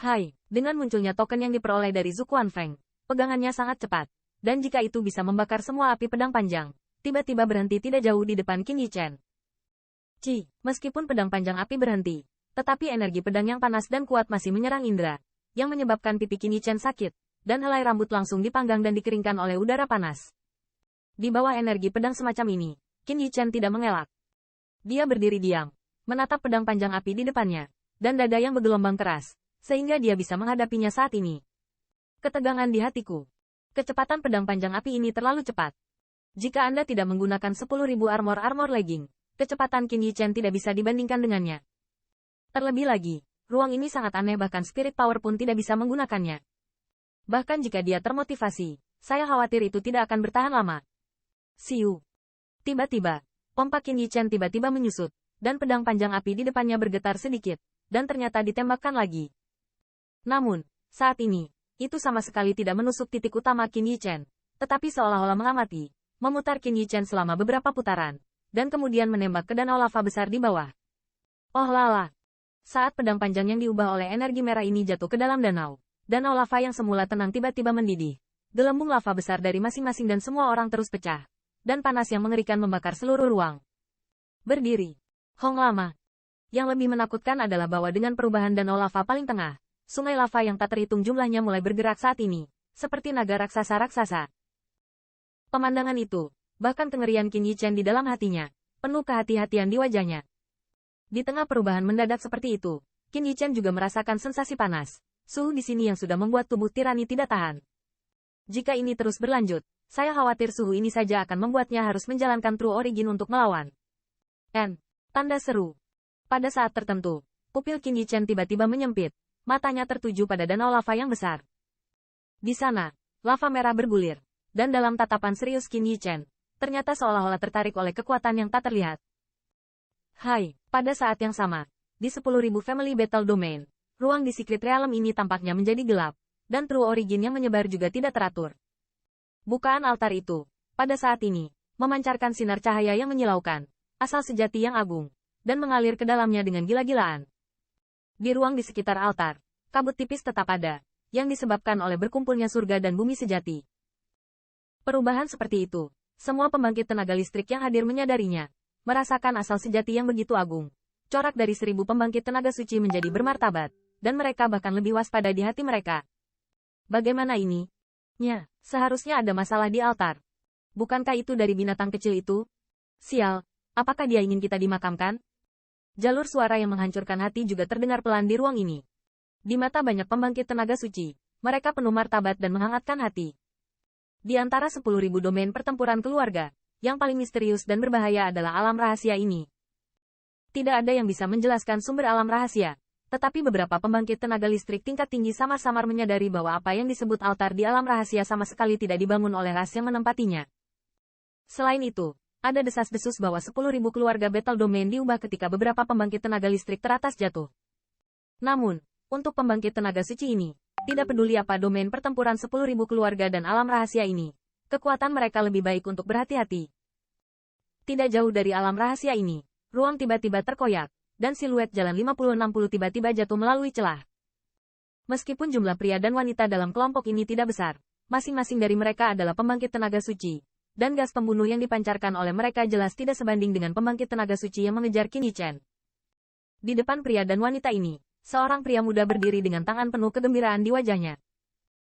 Hai, dengan munculnya token yang diperoleh dari Zukuan Feng, pegangannya sangat cepat. Dan jika itu bisa membakar semua api pedang panjang, tiba-tiba berhenti tidak jauh di depan Qin Yichen. Meskipun pedang panjang api berhenti, tetapi energi pedang yang panas dan kuat masih menyerang indera, yang menyebabkan pipi Qin Yichen sakit, dan helai rambut langsung dipanggang dan dikeringkan oleh udara panas. Di bawah energi pedang semacam ini, Qin Yichen tidak mengelak. Dia berdiri diam, menatap pedang panjang api di depannya, dan dada yang bergelombang keras, sehingga dia bisa menghadapinya saat ini. Ketegangan di hatiku. Kecepatan pedang panjang api ini terlalu cepat. Jika Anda tidak menggunakan 10.000 armor legging, kecepatan Qin Yichen tidak bisa dibandingkan dengannya. Terlebih lagi, ruang ini sangat aneh bahkan spirit power pun tidak bisa menggunakannya. Bahkan jika dia termotivasi, saya khawatir itu tidak akan bertahan lama. Siu. Tiba-tiba, pompa Qin Yichen tiba-tiba menyusut, dan pedang panjang api di depannya bergetar sedikit, dan ternyata ditembakkan lagi. Namun, saat ini, itu sama sekali tidak menusuk titik utama Qin Yichen, tetapi seolah-olah mengamati, memutar Qin Yichen selama beberapa putaran, dan kemudian menembak ke danau lava besar di bawah. Oh lala! Saat pedang panjang yang diubah oleh energi merah ini jatuh ke dalam danau lava yang semula tenang tiba-tiba mendidih. Gelembung lava besar dari masing-masing dan semua orang terus pecah, dan panas yang mengerikan membakar seluruh ruang. Berdiri. Hong Lama. Yang lebih menakutkan adalah bahwa dengan perubahan danau lava paling tengah, sungai lava yang tak terhitung jumlahnya mulai bergerak saat ini, seperti naga raksasa-raksasa. Pemandangan itu, bahkan kengerian Qin Yichen di dalam hatinya, penuh kehati-hatian di wajahnya. Di tengah perubahan mendadak seperti itu, Qin Yichen juga merasakan sensasi panas, suhu di sini yang sudah membuat tubuh tirani tidak tahan. Jika ini terus berlanjut, saya khawatir suhu ini saja akan membuatnya harus menjalankan True Origin untuk melawan. Tanda seru. Pada saat tertentu, pupil Qin Yichen tiba-tiba menyempit. Matanya tertuju pada danau lava yang besar. Di sana, lava merah bergulir, dan dalam tatapan serius Qin Yichen, ternyata seolah-olah tertarik oleh kekuatan yang tak terlihat. Pada saat yang sama, di 10.000 Family Battle Domain, ruang di Secret Realm ini tampaknya menjadi gelap, dan True Origin yang menyebar juga tidak teratur. Bukaan altar itu, pada saat ini, memancarkan sinar cahaya yang menyilaukan, asal sejati yang agung, dan mengalir ke dalamnya dengan gila-gilaan. Di ruang di sekitar altar, kabut tipis tetap ada, yang disebabkan oleh berkumpulnya surga dan bumi sejati. Perubahan seperti itu, semua pembangkit tenaga listrik yang hadir menyadarinya, merasakan asal sejati yang begitu agung. Corak dari 1.000 pembangkit tenaga suci menjadi bermartabat, dan mereka bahkan lebih waspada di hati mereka. Bagaimana ini? Seharusnya ada masalah di altar. Bukankah itu dari binatang kecil itu? Sial, apakah dia ingin kita dimakamkan? Jalur suara yang menghancurkan hati juga terdengar pelan di ruang ini. Di mata banyak pembangkit tenaga suci, mereka penuh martabat dan menghangatkan hati. Di antara 10.000 domain pertempuran keluarga, yang paling misterius dan berbahaya adalah alam rahasia ini. Tidak ada yang bisa menjelaskan sumber alam rahasia, tetapi beberapa pembangkit tenaga listrik tingkat tinggi samar-samar menyadari bahwa apa yang disebut altar di alam rahasia sama sekali tidak dibangun oleh ras yang menempatinya. Selain itu, ada desas-desus bahwa 10.000 keluarga Battle Domain diubah ketika beberapa pembangkit tenaga listrik teratas jatuh. Namun, untuk pembangkit tenaga suci ini, tidak peduli apa domain pertempuran 10.000 keluarga dan alam rahasia ini, kekuatan mereka lebih baik untuk berhati-hati. Tidak jauh dari alam rahasia ini, ruang tiba-tiba terkoyak, dan siluet jalan 50-60 tiba-tiba jatuh melalui celah. Meskipun jumlah pria dan wanita dalam kelompok ini tidak besar, masing-masing dari mereka adalah pembangkit tenaga suci. Dan gas pembunuh yang dipancarkan oleh mereka jelas tidak sebanding dengan pembangkit tenaga suci yang mengejar Qin Yichen. Di depan pria dan wanita ini, seorang pria muda berdiri dengan tangan penuh kegembiraan di wajahnya.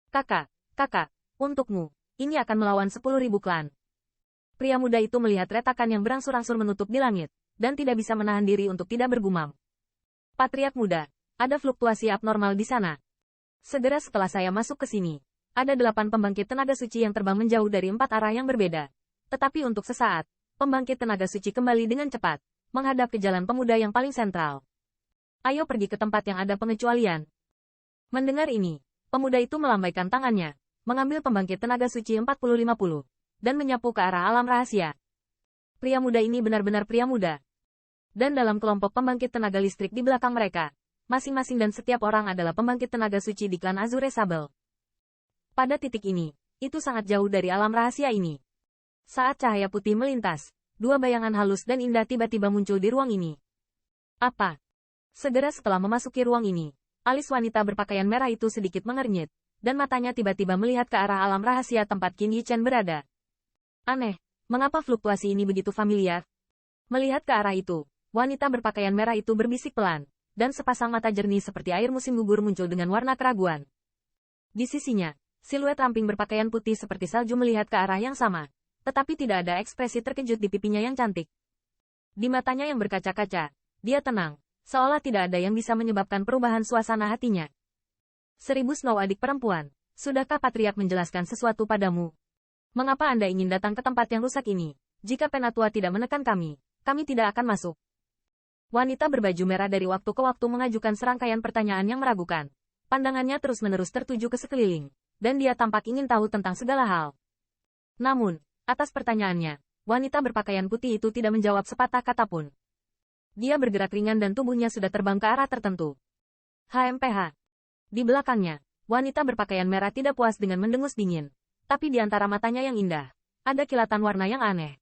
Kakak, untukmu, ini akan melawan 10.000 klan. Pria muda itu melihat retakan yang berangsur-angsur menutup di langit, dan tidak bisa menahan diri untuk tidak bergumam. Patriark muda, ada fluktuasi abnormal di sana. Segera setelah saya masuk ke sini, ada 8 pembangkit tenaga suci yang terbang menjauh dari 4 arah yang berbeda. Tetapi untuk sesaat, pembangkit tenaga suci kembali dengan cepat, menghadap ke jalan pemuda yang paling sentral. Ayo pergi ke tempat yang ada pengecualian. Mendengar ini, pemuda itu melambaikan tangannya, mengambil pembangkit tenaga suci 40-50, dan menyapu ke arah alam rahasia. Pria muda ini benar-benar pria muda. Dan dalam kelompok pembangkit tenaga listrik di belakang mereka, masing-masing dan setiap orang adalah pembangkit tenaga suci di klan Azure Sable. Pada titik ini, itu sangat jauh dari alam rahasia ini. Saat cahaya putih melintas, 2 bayangan halus dan indah tiba-tiba muncul di ruang ini. Apa? Segera setelah memasuki ruang ini, Alis wanita berpakaian merah itu sedikit mengernyit, dan matanya tiba-tiba melihat ke arah alam rahasia tempat Qin Yichen berada. Aneh, mengapa fluktuasi ini begitu familiar? Melihat ke arah itu, wanita berpakaian merah itu berbisik pelan, dan sepasang mata jernih seperti air musim gugur muncul dengan warna keraguan. Di sisinya, siluet ramping berpakaian putih seperti salju melihat ke arah yang sama, tetapi tidak ada ekspresi terkejut di pipinya yang cantik. Di matanya yang berkaca-kaca, dia tenang, seolah tidak ada yang bisa menyebabkan perubahan suasana hatinya. 1000 Snow adik perempuan, sudahkah Patriark menjelaskan sesuatu padamu? Mengapa Anda ingin datang ke tempat yang rusak ini? Jika Penatua tidak menekan kami tidak akan masuk. Wanita berbaju merah dari waktu ke waktu mengajukan serangkaian pertanyaan yang meragukan. Pandangannya terus-menerus tertuju ke sekeliling, dan dia tampak ingin tahu tentang segala hal. Namun, atas pertanyaannya, wanita berpakaian putih itu tidak menjawab sepatah kata pun. Dia bergerak ringan dan tubuhnya sudah terbang ke arah tertentu. HMPH. Di belakangnya, wanita berpakaian merah tidak puas dengan mendengus dingin. Tapi di antara matanya yang indah, ada kilatan warna yang aneh.